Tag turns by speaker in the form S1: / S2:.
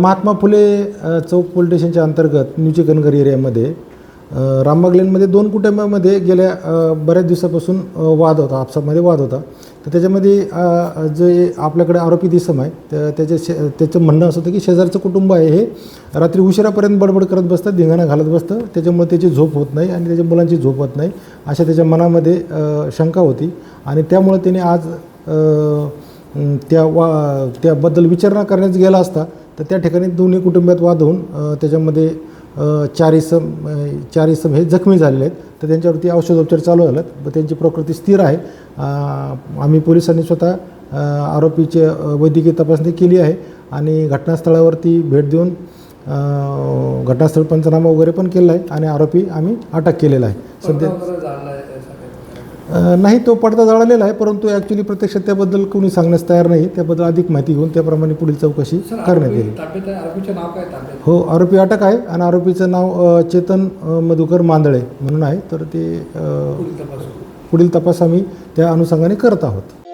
S1: महात्मा फुले चौक police स्टेशनच्या अंतर्गत new चिकनगर एरियामध्ये रामबाग लेनमध्ये 2 कुटुंबामध्ये गेल्या बऱ्याच दिवसापासून वाद होता, आपसामध्ये वाद होता. तर त्याच्यामध्ये जे आपल्याकडे आरोपी इसम आहे त्याचं म्हणणं असं होतं की शेजारचं कुटुंब आहे हे रात्री उशिरापर्यंत बडबड करत बसतं, धिंगाणा घालत बसतं, त्याच्यामुळे त्याची झोप होत नाही आणि त्याच्या मुलांची झोप होत नाही अशा त्याच्या मनामध्ये शंका होती. आणि त्यामुळे त्याने आज त्याबद्दल विचारणा करण्यास गेला असता तर त्या ठिकाणी दोन्ही कुटुंबात वाद होऊन त्याच्यामध्ये 4 इसम हे जखमी झालेले आहेत. तर त्यांच्यावरती औषधोपचार चालू झालेत व त्यांची प्रकृती स्थिर आहे. आम्ही पोलिसांनी स्वतः आरोपीची वैद्यकीय तपासणी केली आहे आणि घटनास्थळावरती भेट देऊन घटनास्थळ पंचनामा वगैरे पण केला आहे आणि आरोपी आम्ही अटक केलेला आहे. सध्या नाही, तो पडदा जळालेला आहे, परंतु ॲक्च्युली प्रत्यक्षात त्याबद्दल कोणी सांगण्यास तयार नाही. त्याबद्दल अधिक माहिती घेऊन त्याप्रमाणे पुढील चौकशी करण्यात येईल. हो, आरोपी अटक आहे आणि आरोपीचं नाव चेतन मधुकर मांदळे म्हणून आहे. तर ते पुढील तपास आम्ही त्या अनुषंगाने करत आहोत.